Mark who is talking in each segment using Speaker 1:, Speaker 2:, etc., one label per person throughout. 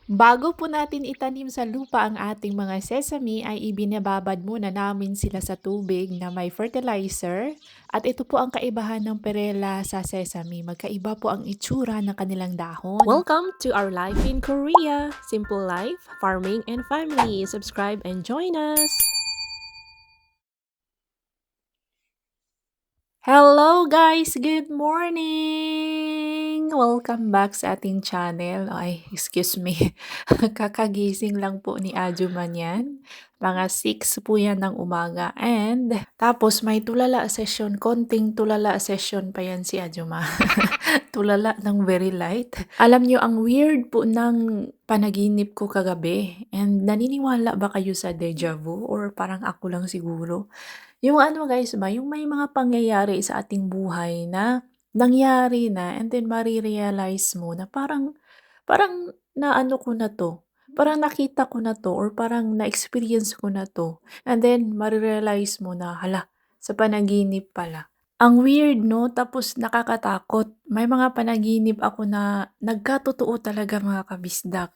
Speaker 1: Bago po natin itanim sa lupa ang ating mga sesame ay ibinababad muna namin sila sa tubig na may fertilizer at ito po ang kaibahan ng perela sa sesame. Magkaiba po ang itsura ng kanilang dahon.
Speaker 2: Welcome to our life in Korea. Simple life, farming, and family. Subscribe and join us.
Speaker 1: Hello guys! Good morning! Welcome back sa ating channel. Ay, excuse me. Kakagising lang po ni Ajuman yan. Mga 6 po yan ng umaga. And tapos may tulala session. Konting tulala session pa yan si Ajuma. Tulala ng very light. Alam nyo, ang weird po ng panaginip ko kagabi. And naniniwala ba kayo sa deja vu? Or parang ako lang siguro? Yung ano guys ba, yung may mga pangyayari sa ating buhay na nangyari na and then mare-realize mo na parang parang naano ko na 'to, parang nakita ko na 'to or parang na-experience ko na 'to. And then mare-realize mo na, hala, sa panaginip pala. Ang weird 'no, tapos nakakatakot. May mga panaginip ako na nagkatotoo talaga mga kabisdak.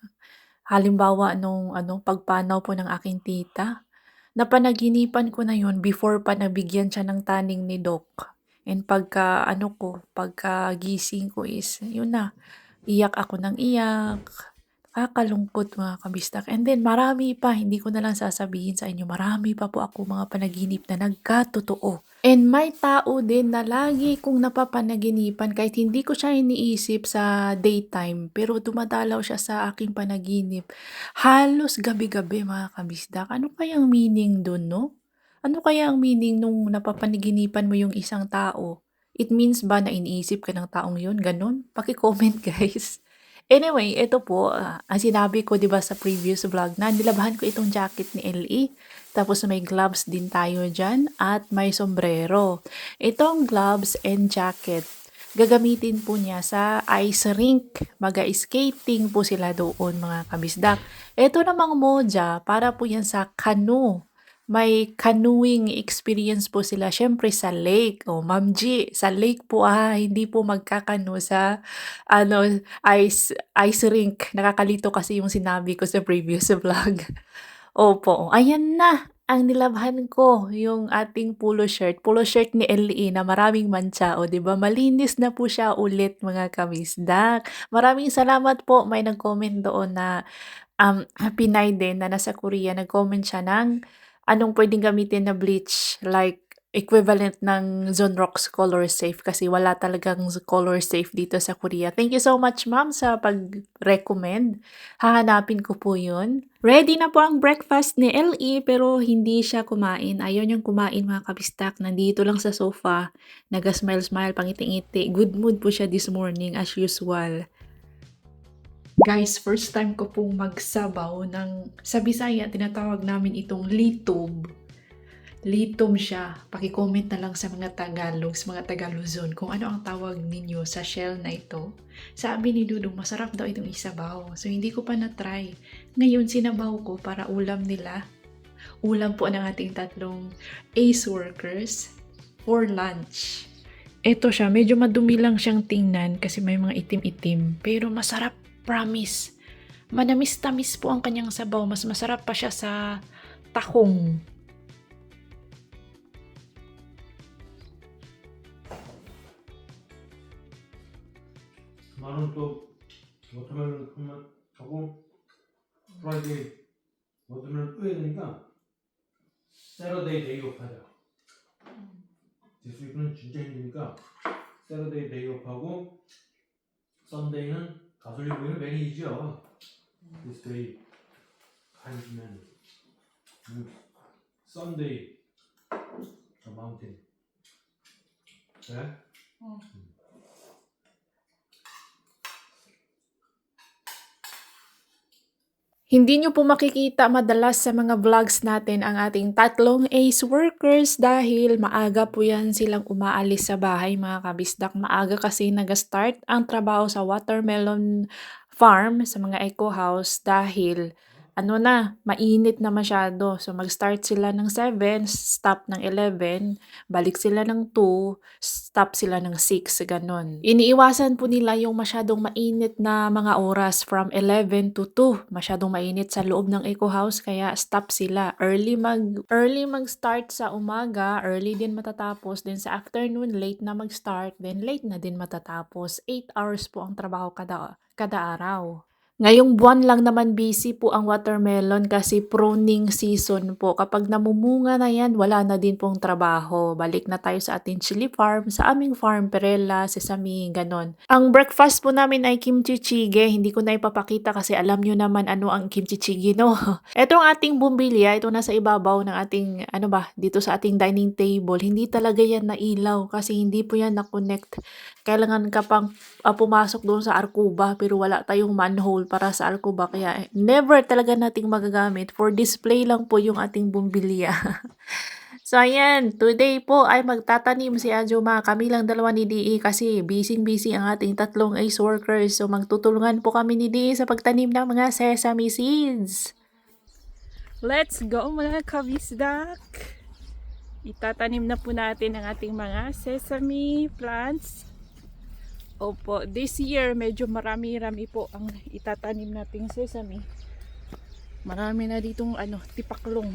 Speaker 1: Halimbawa nung ano, pagpanaw po ng aking tita. Napanaginipan ko na yun before pa nabigyan siya ng taning ni doc. And pagka-ano ko, pagkagising ko is yun na, iyak ako ng iyak, nakakalungkot mga kabistak. And then marami pa, hindi ko na lang sasabihin sa inyo, marami pa po ako mga panaginip na nagkatotoo. And may tao din na lagi kong napapanaginipan kahit hindi ko siya iniisip sa daytime, pero dumadalaw siya sa aking panaginip. Halos gabi-gabi mga kabisdak. Ano kayang meaning dun, no? Ano kaya ang meaning nung napapanaginipan mo yung isang tao? It means ba na iniisip ka ng taong yun? Ganon? Paki-comment guys. Anyway, ito po, ang sinabi ko 'di ba sa previous vlog na nilabahan ko itong jacket ni LE. Tapos may gloves din tayo diyan at may sombrero. Itong gloves and jacket, gagamitin po niya sa ice rink. Maga-skating po sila doon mga kabisdak. Ito namang moja, para po yan sa canoe. May canoeing experience po sila syempre sa lake. O, Ma'am G, sa lake po hindi po magkakano sa ano, ice rink. Nakakalito kasi yung sinabi ko sa previous vlog. Opo, ayan na ang nilabhan ko, yung ating polo shirt ni LE na maraming mantsa, o 'di ba malinis na po siya ulit mga kabisdak. Maraming salamat po, may nag-comment doon na Pinay din na nasa Korea, nag-comment siya ng anong puwedeng gamitin na bleach, like equivalent ng Zonrox Color Safe kasi wala talagang Color Safe dito sa Korea. Thank you so much ma'am sa pag-recommend. Hahanapin ko po 'yun. Ready na po ang breakfast ni LE pero hindi siya kumain. Ayaw niyang kumain mga kabistak. Nandito lang sa sofa, naga-smile-smile, pangiti-ngiti. Good mood po siya this morning as usual. Guys, first time ko pong magsabaw ng, sa Bisaya, tinatawag namin itong litob. Litom siya. Paki-comment na lang sa mga Tagalog, sa mga Tagaluzon, kung ano ang tawag ninyo sa shell na ito. Sabi ni Dudong, masarap daw itong isabaw. So, hindi ko pa na-try. Ngayon, sinabaw ko para ulam nila. Ulam po ng ating tatlong ACE workers for lunch. Ito siya, medyo madumi lang siyang tingnan kasi may mga itim-itim. Pero masarap, promise. Manamis-tamis po ang kanyang sabaw. Mas masarap pa siya sa tahong.
Speaker 3: 나는 또 워터멜론 하고 프라이데이 워터멜론 또 해야 되니까 세러데이 데이오프 하자. 디스위크는 진짜 힘드니까 세러데이 데이오프하고 썬데이는 가솔린 보이는 매니지죠. 디스데이 가이즈맨 썬데이 더 마운틴 그래?
Speaker 1: Hindi nyo po makikita madalas sa mga vlogs natin ang ating tatlong ACE workers dahil maaga po yan silang umaalis sa bahay mga kabisdak. Maaga kasi nag-start ang trabaho sa watermelon farm sa mga eco house dahil mainit na masyado. So, mag-start sila ng 7, stop ng 11, balik sila ng 2, stop sila ng 6, gano'n. Iniiwasan po nila yung masyadong mainit na mga oras from 11 to 2. Masyadong mainit sa loob ng Eco House, kaya stop sila. Early mag-start sa umaga, early din matatapos. Then sa afternoon, late na mag-start, then late na din matatapos. 8 hours po ang trabaho kada araw. Ngayong buwan lang naman busy po ang watermelon kasi pruning season po. Kapag namumunga na yan, wala na din pong trabaho. Balik na tayo sa ating chili farm, sa aming farm, perela, sesame, ganon. Ang breakfast po namin ay kimchi jjigae. Hindi ko na ipapakita kasi alam nyo naman ano ang kimchi jjigae, no? Ito ang ating bumbilya. Ito nasa ibabaw ng ating, dito sa ating dining table. Hindi talaga yan nailaw kasi hindi po yan na-connect. Kailangan ka pang pumasok doon sa Arkuba pero wala tayong manhole para sa Arkuba kaya never talaga nating magagamit. For display lang po yung ating bumbilya. So ayan, today po ay magtatanim si Ajuma. Kami lang dalawa ni DE kasi busy ang ating tatlong ACE workers. So magtutulungan po kami ni DE sa pagtanim ng mga sesame seeds.
Speaker 2: Let's go mga kabisdak! Itatanim na po natin ang ating mga sesame plants. Opo, this year medyo marami-rami po ang itatanim nating sesame. Marami na ditong tipaklong.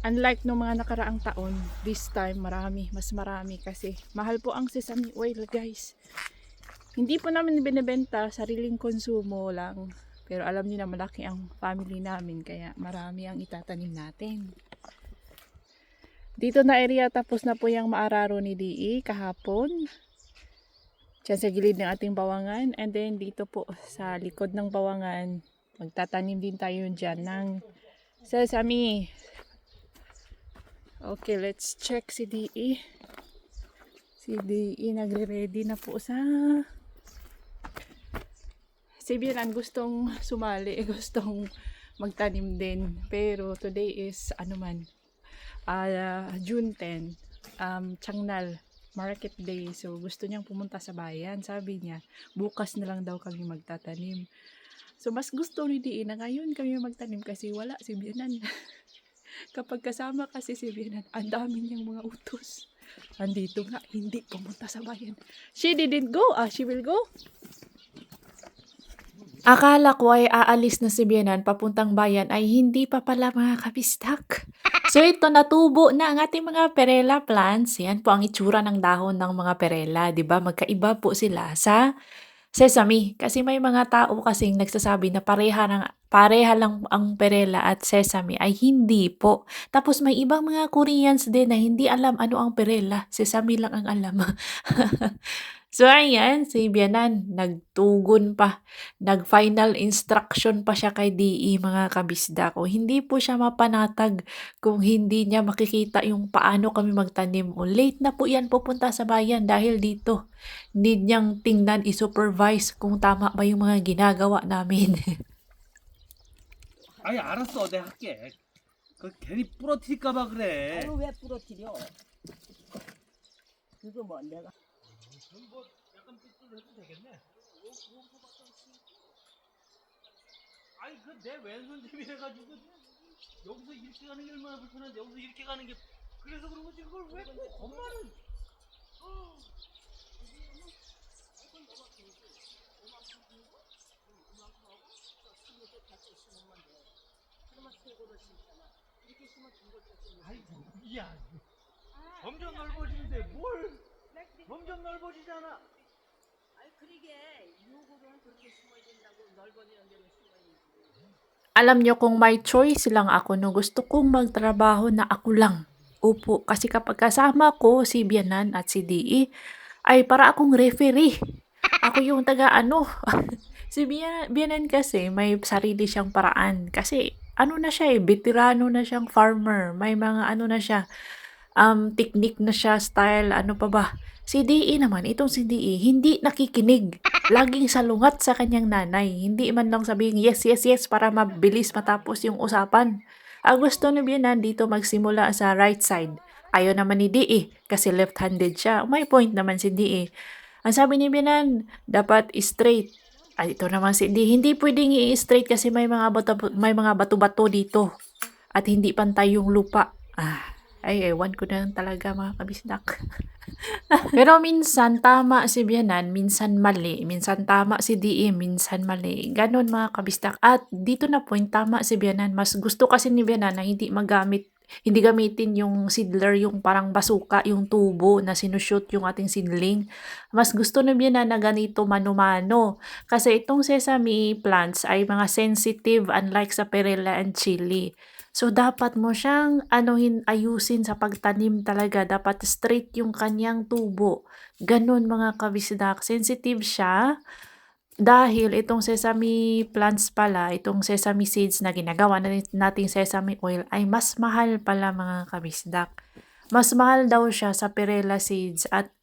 Speaker 2: Unlike nung mga nakaraang taon, this time mas marami kasi mahal po ang sesame oil, guys. Hindi po namin binebenta, sariling konsumo lang. Pero alam niyo na malaki ang family namin kaya marami ang itatanim natin. Dito na area tapos na po yung maararo ni DE kahapon. Diyan sa gilid ng ating bawangan. And then dito po sa likod ng bawangan, magtatanim din tayo dyan ng sesame. Okay, let's check si DE. Si DE nagre-ready na po sa... Si Biran gustong sumali, gustong magtanim din. Pero today is June 10, Changnal Market Day. So gusto niyang pumunta sa bayan. Sabi niya, bukas na lang daw kami magtatanim. So mas gusto ni DE na ngayon kami magtanim kasi wala si Bianan. Kapag kasama kasi si Bianan, ang dami niyang mga utos. Andito nga, hindi pumunta sa bayan. She didn't go, she will go.
Speaker 1: Akala ko ay aalis na si Bianan papuntang bayan ay hindi pa pala mga kabistak. So ito, natubo na ang ating mga perela plants. Yan po ang itsura ng dahon ng mga perela. Diba? Magkaiba po sila sa sesame. Kasi may mga tao kasing nagsasabi na pareha lang ang perela at sesame ay hindi po. Tapos may ibang mga Koreans din na hindi alam ano ang perela. Sesame lang ang alam. So ayan, si Bianan, nagtugon pa, nag-final instruction pa siya kay DE mga kabisda ko. Hindi po siya mapanatag kung hindi niya makikita yung paano kami magtanim. O late na po yan pupunta sa bayan dahil dito. Need niyang tingnan, i-supervise kung tama ba yung mga ginagawa namin.
Speaker 4: 아니 알았어 내가 할게 그 괜히 부러뜨릴까봐 그래
Speaker 5: 아유 왜 부러뜨려? 그거 뭐 내가
Speaker 3: 뭐 약간 삐뚤 해도 되겠네. 아니 그 내 왼손 집이 해가지고 여기서 이렇게 가는 게 얼마나 불편한데 여기서 이렇게 가는 게 그래서 그런 거지 그걸 왜 꼭 엄마는 아이고 야 점점 넓어지는데 뭘 점점 넓어지잖아.
Speaker 5: 아니 그러게 요거는 그렇게 심어야 된다고 넓어지는 데는 심어야지.
Speaker 1: Alam nyo kung may choice lang ako no, gusto kong magtrabaho na ako lang. Upo, kasi kapag kasama ko si Bianan at si DE, ay para akong referee. Ako yung si Bianan kasi may sarili siyang paraan. Kasi na siya veterano na siyang farmer. May mga na siya, technique na siya, style, ano pa ba. Si DE naman, itong si DE, hindi nakikinig. Laging salungat sa kanyang nanay. Hindi man lang sabihin yes, yes, yes para mabilis matapos yung usapan. Ang gusto ni Bianan dito magsimula sa right side. Ayaw naman ni DE kasi left-handed siya. May point naman si DE. Ang sabi ni Bianan, dapat straight. Ay, ito naman si di hindi pwedeng i-straight kasi may mga bato-bato dito at hindi pantay yung lupa. Ay ewan ko na lang talaga mga kabisdak. Pero minsan tama si biyenan, minsan mali, minsan tama si DE, minsan mali. Gano'n mga kabisdak. At dito na point, tama si biyenan. Mas gusto kasi ni biyenan na hindi gamitin yung seedler, yung parang basuka, yung tubo na sinushoot yung ating seedling. Mas gusto ni biyenan na ganito mano-mano. Kasi itong sesame plants ay mga sensitive unlike sa perilla and chili. So, dapat mo siyang ayusin sa pagtanim talaga. Dapat straight yung kanyang tubo. Ganun mga kabisdak. Sensitive siya dahil itong sesame plants pala, itong sesame seeds na ginagawa nating sesame oil ay mas mahal pala mga kabisdak. Mas mahal daw siya sa perilla seeds at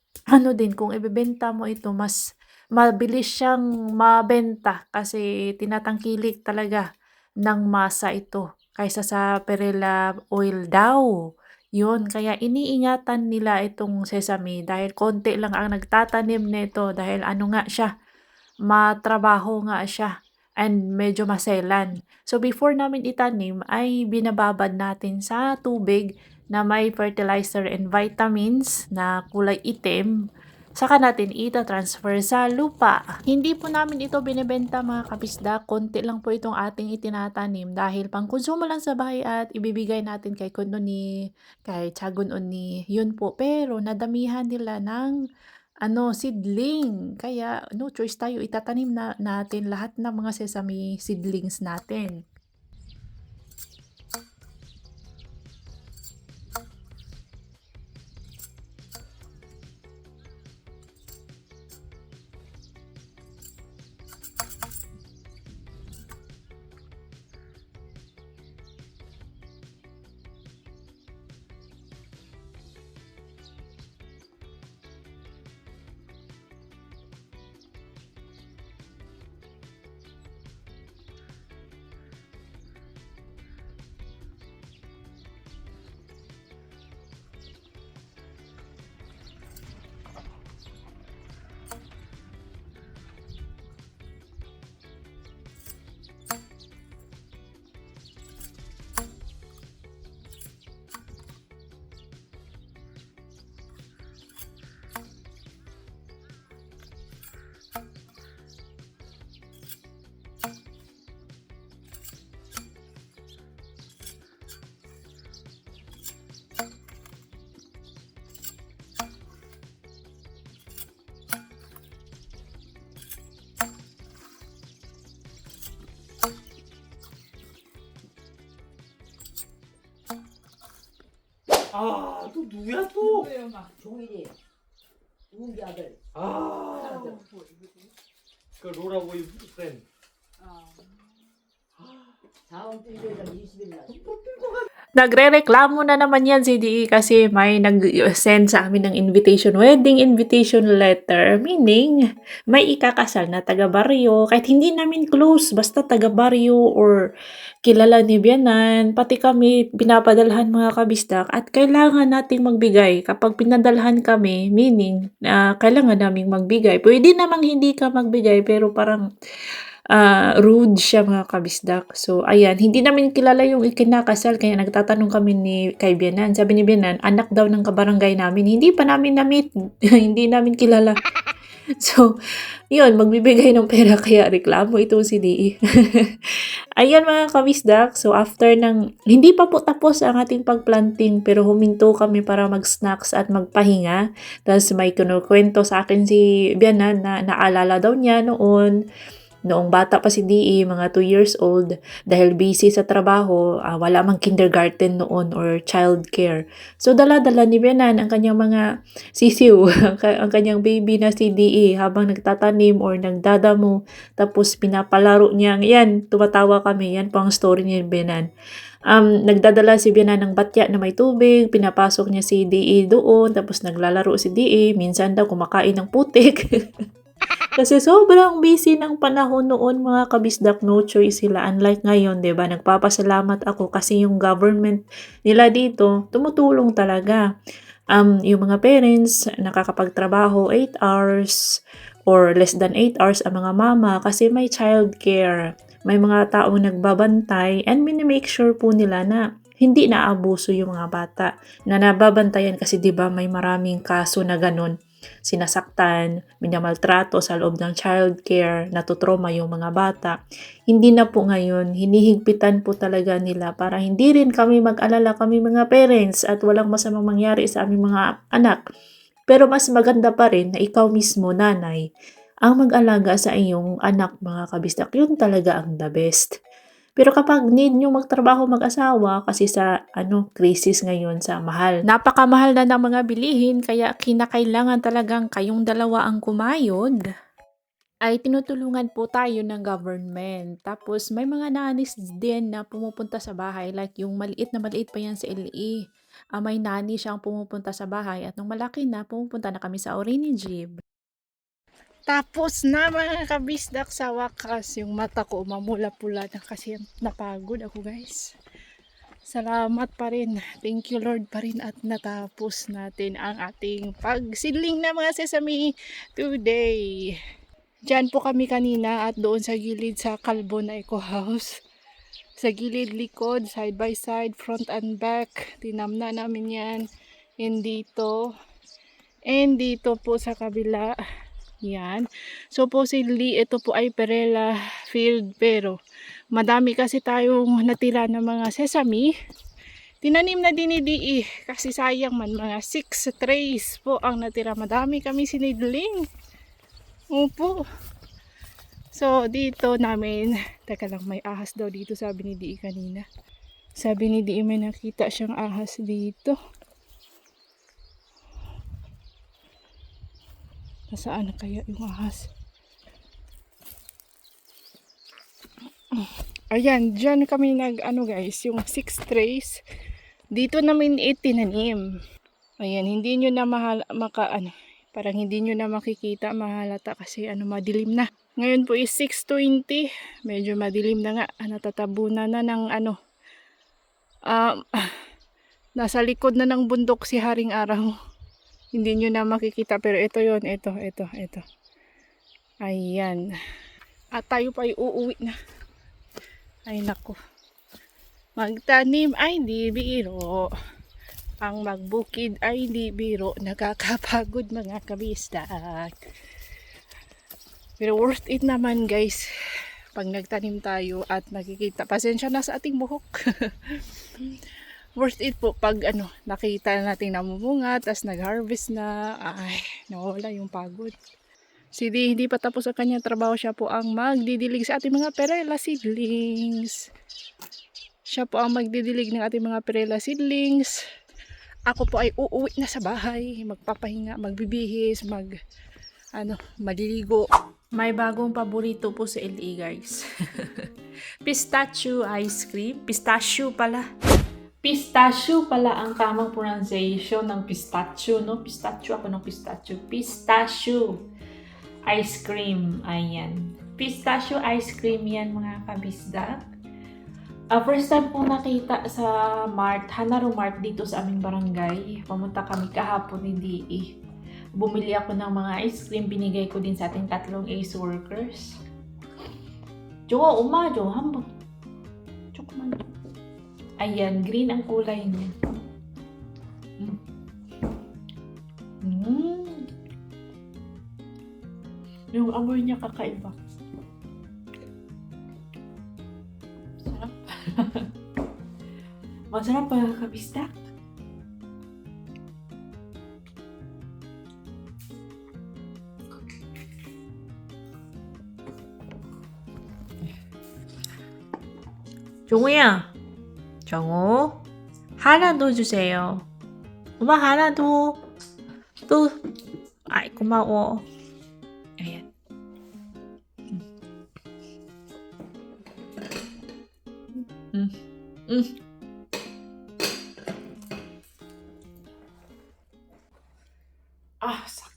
Speaker 1: din kung ibebenta mo ito mas mabilis siyang mabenta kasi tinatangkilik talaga ng masa ito kaysa sa perilla oil daw. Yun, kaya iniingatan nila itong sesame dahil konti lang ang nagtatanim nito dahil nga siya, matrabaho nga siya and medyo maselan. So before namin itanim ay binababad natin sa tubig na may fertilizer and vitamins na kulay itim. Saka natin ita-transfer sa lupa. Hindi po namin ito binebenta mga kabisda, konti lang po itong ating itinatanim dahil pangkonsumo lang sa bahay at ibibigay natin kay Kunoni, kay Chagun Oni, yun po. Pero nadamihan nila ng seedling. Kaya no choice tayo, itatanim na natin lahat ng mga sesame seedlings natin.
Speaker 3: 아, 또 누구야 또?
Speaker 5: 종일이 우기 아들.
Speaker 3: 아, 그 로라보이 프렌드.
Speaker 5: 다음 주 일요일 20일 날.
Speaker 1: Nagrereklamo na naman yan si DE kasi may nag-send sa amin ng wedding invitation letter, meaning may ikakasal na taga-baryo, kahit hindi namin close, basta taga-baryo or kilala ni biyanan, pati kami pinapadalhan mga kabisdak at kailangan nating magbigay. Kapag pinadalhan kami, meaning kailangan naming magbigay. Pwede namang hindi ka magbigay pero parang rude siya mga kabisdak. So, ayan, hindi namin kilala yung ikinakasal kaya nagtatanong kami kay Bianan. Sabi ni Bianan, anak daw ng kabarangay namin. Hindi pa namin na-meet. Hindi namin kilala. So, yun, magbibigay ng pera kaya reklamo ito si DE. Ayan mga kabisdak. So, after hindi pa po tapos ang ating pagplanting pero huminto kami para mag-snacks at magpahinga. Tapos may kinukwento sa akin si Bianan na naalala daw niya noong bata pa si DE, mga 2 years old, dahil busy sa trabaho, wala mang kindergarten noon or childcare. So, dala-dala ni Bianan ang kanyang mga sisiw, ang kanyang baby na si DE habang nagtatanim or nagdadamo. Tapos, pinapalaro niya. Yan, tumatawa kami. Yan po ang story ni Bianan. Nagdadala si Bianan ng batya na may tubig, pinapasok niya si DE doon, tapos naglalaro si DE, minsan daw kumakain ng putik. Kasi sobrang busy ng panahon noon mga kabisdak, no choice sila. Unlike ngayon, 'di ba? Nagpapasalamat ako kasi yung government nila dito tumutulong talaga. Yung mga parents nakakapagtrabaho 8 hours or less than 8 hours ang mga mama kasi may childcare. May mga taong nagbabantay and minimake sure po nila na hindi naabuso yung mga bata na nababantayan kasi 'di ba may maraming kaso na ganun, sinasaktan, minamaltrato sa loob ng childcare, natutrauma yung mga bata. Hindi na po ngayon, hinihigpitan po talaga nila para hindi rin kami mag-alala, kami mga parents, at walang masamang mangyari sa aming mga anak. Pero mas maganda pa rin na ikaw mismo, nanay, ang mag-alaga sa iyong anak, mga kabistak. Yun talaga ang the best. Pero kapag need nyo magtrabaho mag-asawa kasi sa crisis ngayon sa mahal. Napakamahal na ng mga bilihin kaya kinakailangan talagang kayong dalawa ang kumayod. Ay tinutulungan po tayo ng government. Tapos may mga nannies din na pumupunta sa bahay, like yung maliit na maliit pa yan sa LA. May nanny siyang pumupunta sa bahay at nung malaki na, pumupunta na kami sa Orinigib.
Speaker 2: Tapos na mga kabisdak, sa wakas yung mata ko mamula-pula na kasi napagod ako guys. Salamat pa rin. Thank you Lord pa rin at natapos natin ang ating pagsidling na mga sesame today. Diyan po kami kanina at doon sa gilid sa Kalbo na Eco House. Sa gilid likod, side by side, front and back. Tinamna namin yan. And dito po sa kabila. Yan. Supposedly, ito po ay Perella field pero madami kasi tayong natira ng mga sesame. Tinanim na din ni kasi sayang man, mga 6 trays po ang natira. Madami kami sinidling. Opo. So, dito namin, teka lang, may ahas daw dito, sabi ni Di kanina. Sabi ni Di may nakita siyang ahas dito. Nasaan na kaya yung ahas? Ayan, dyan kami guys, yung 6 trays. Dito namin itinanim. Ayan, hindi nyo na parang hindi nyo na makikita, mahalata kasi madilim na. Ngayon po is 6:20. Medyo madilim na nga. Natatabunan na ng nasa likod na ng bundok si Haring Araw. Hindi nyo na makikita pero ito yon, ito. Ayan. At tayo pa uuwi na. Ay nako. Magtanim ay di biro. Ang magbukid ay di biro. Nakakapagod mga kabistak. Pero worth it naman guys. Pag nagtanim tayo at nakikita. Pasensya na sa ating buhok. Worth it po pag nakita natin namumunga, tas nag-harvest na, ay, nawala yung pagod. Hindi pa tapos ang kanyang trabaho, siya po ang magdidilig sa ating mga Perella seedlings. Siya po ang magdidilig ng ating mga Perella seedlings. Ako po ay uuwi na sa bahay, magpapahinga, magbibihis, maliligo. May bagong paborito po sa LA guys. Pistachio ice cream. Pistachio pala ang tamang pronunciation ng pistachio, no? Pistachio ako ng pistachio. Pistachio ice cream. Ayan. Pistachio ice cream yan mga kabisdak. First time po nakita sa Hanaro Mart dito sa aming barangay. Pumunta kami kahapon ni DE. Bumili ako ng mga ice cream. Binigay ko din sa ating 3 ACE workers. Jo, hambang. Chokman. Ayan, green ang kulay niya. Yung amoy niya kakaiba. Sarap. Masarap pa kabistak. 종우야. 정우, 하나 더 주세요. 엄마 하나 더. 또, 아이 고마워. 아yan.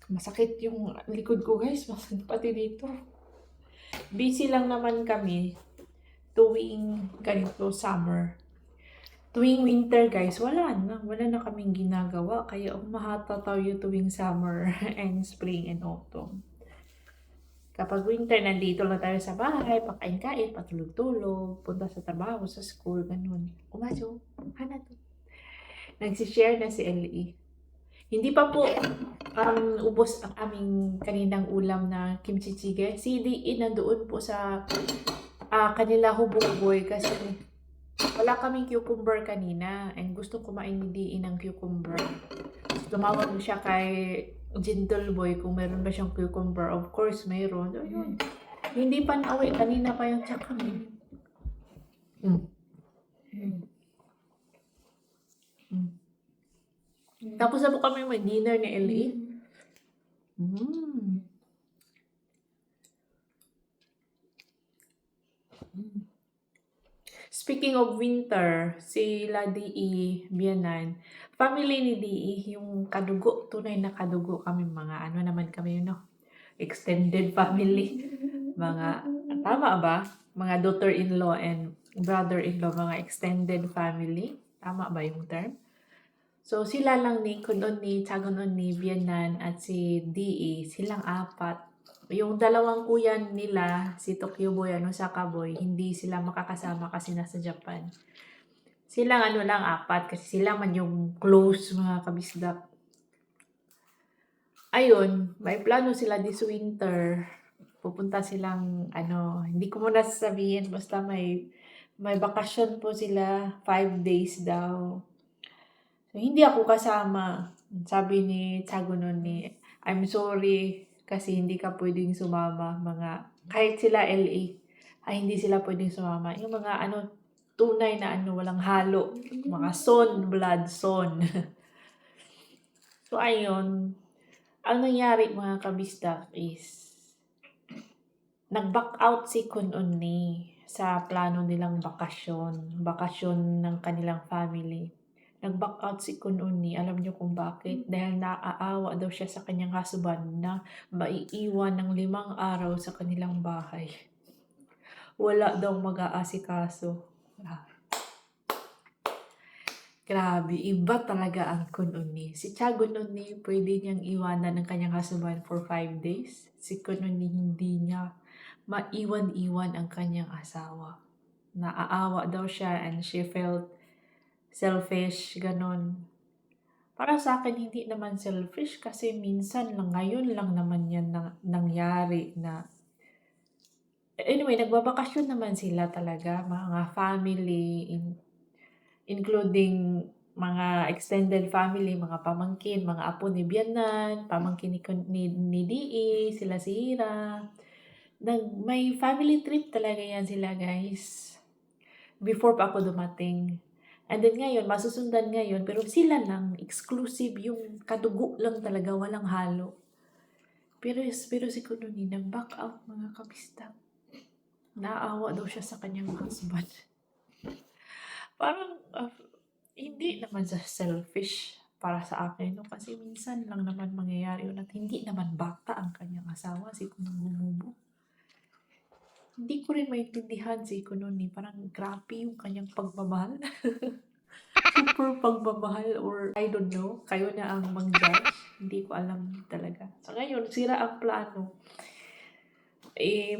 Speaker 2: Masakit yung likod ko guys. Masakit pati dito. Busy lang naman kami tuwing ganito summer. Tuwing winter guys, wala na kaming ginagawa. Kaya umahata tayo tuwing summer and spring and autumn.
Speaker 1: Kapag winter, nandito lang tayo sa bahay, pakain-kain, patulog-tulog, punta sa trabaho, sa school, ganun. Umaso, hana to. Nagsishare na si LE. Hindi pa po ubos ang aming kaninang ulam na kimchi jjigae. Si DE nandoon po sa kanila hubog-boy kasi wala kaming cucumber kanina and gusto kumain ni DE ng cucumber. Tumawag siya kay Gentle Boy kung meron ba siyang cucumber. Of course, mayroon. So, yun. Hindi pa nauwi. Kanina pa yung check kami. Tapos na po kami mag-dinner ni LA. Speaking of winter, sila DE Bianan, family ni DE, yung kadugo, tunay na kadugo kami, mga ano naman kami, extended family. Mga, tama ba? Mga daughter-in-law and brother-in-law, mga extended family. Tama ba yung term? So, sila lang ni Kunon ni Chagonon ni Bianan at si DE, silang apat. Yung dalawang kuya nila, si Tokyo Boy at Osaka Boy, hindi sila makakasama kasi nasa Japan. Silang lang apat kasi sila man yung close mga kabisdak. Ayun, may plano sila this winter. Pupunta silang hindi ko muna sasabihin, basta may bakasyon po sila, 5 days daw. So, hindi ako kasama. Sabi ni Chagonon ni, I'm sorry kasi hindi ka pwedeng sumama. Kahit sila LA, ay hindi sila pwedeng sumama. Yung mga tunay na walang halo. Mga blood son. So, ayun. Ang nangyari mga kabisdak is, nag-back out si Kunon ni sa plano nilang bakasyon. Bakasyon ng kanilang family. Nag-back out si Kunon ni. Alam niyo kung bakit? Dahil naaawa daw siya sa kanyang husband na maiiwan ng 5 araw sa kanilang bahay. Wala daw mag-aasikaso. Grabe, iba talaga ang Kunon ni. Si Chagonon ni, pwede niyang iwanan ng kanyang husband for 5 days. Si Kunon ni, hindi niya maiwan-iwan ang kanyang asawa. Naaawa daw siya and she felt selfish, ganon. Para sa akin, hindi naman selfish kasi minsan lang, ngayon lang naman yan nangyari na. Anyway, nagbabakasyon naman sila talaga, mga family, including mga extended family, mga pamangkin, mga apo ni Bianan, pamangkin ni DE, sila si Hira. May family trip talaga yan sila, guys. Before pa ako dumating. And then ngayon, masusundan ngayon, pero sila lang, exclusive, yung kadugo lang talaga, walang halo. Pero si Kunon ni, nag-back out mga kabista. Naawa daw siya sa kanyang husband. Parang, hindi naman sa selfish para sa akin, kasi minsan lang naman mangyayari yun at hindi naman bata ang kanyang asawa, si Kunon Gumubo. Hindi ko rin maintindihan si Kunon ni, parang grabe yung kanyang pagmamahal. Super pagmamahal or I don't know, kayo na ang mag-judge. Hindi ko alam talaga. So ngayon, sira ang plano.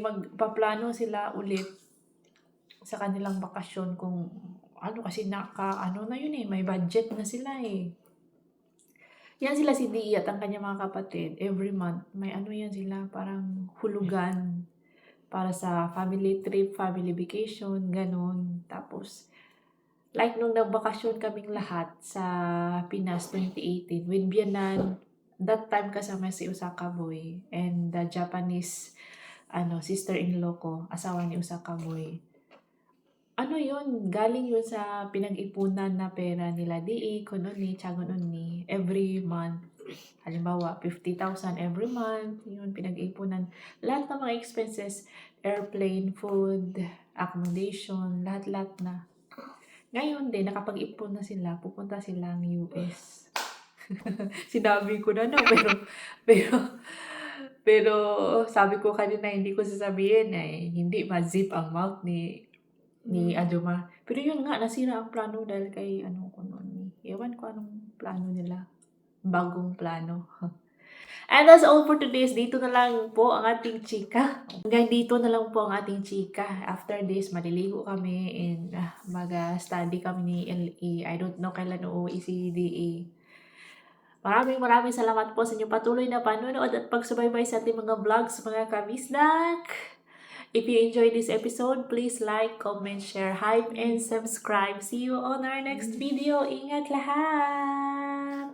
Speaker 1: Magpaplano sila ulit sa kanilang bakasyon kung kasi na yun may budget na sila Yan sila si DE at ang kanyang mga kapatid. Every month, may yan sila, parang hulugan para sa family trip, family vacation, ganon. Tapos, like nung nagbakasyon kaming lahat sa Pinas 2018 with Bianan, that time kasama si Osaka Boy and the Japanese sister-in-law ko, asawa ni Osaka Boy. Galing yun sa pinag-ipunan na pera nila DE, Kunon ni, Chagonon ni, every month. Halimbawa, 50,000 every month, yun, pinag-ipunan. Lahat ng mga expenses, airplane, food, accommodation, lahat-lahat na. Ngayon din, nakapag-ipon na sila, pupunta silang US. Sinabi ko na pero sabi ko kanina, hindi ko sasabihin hindi ma-zip ang mouth ni Ajuma. Pero yun nga, nasira ang plano dahil kay Kunon ni. Ewan ko anong plano nila. Bagong plano. And that's all for today's. Dito na lang po ang ating chika. Hanggang dito na lang po ang ating chika. After this, maliligo kami and mag-study kami ni LE. I don't know kailan uuwi si DA. Maraming salamat po sa inyong patuloy na panonood at pagsubaybay sa ating mga vlogs, mga kabisnak. If you enjoyed this episode, please like, comment, share, hype, and subscribe. See you on our next video. Ingat lahat!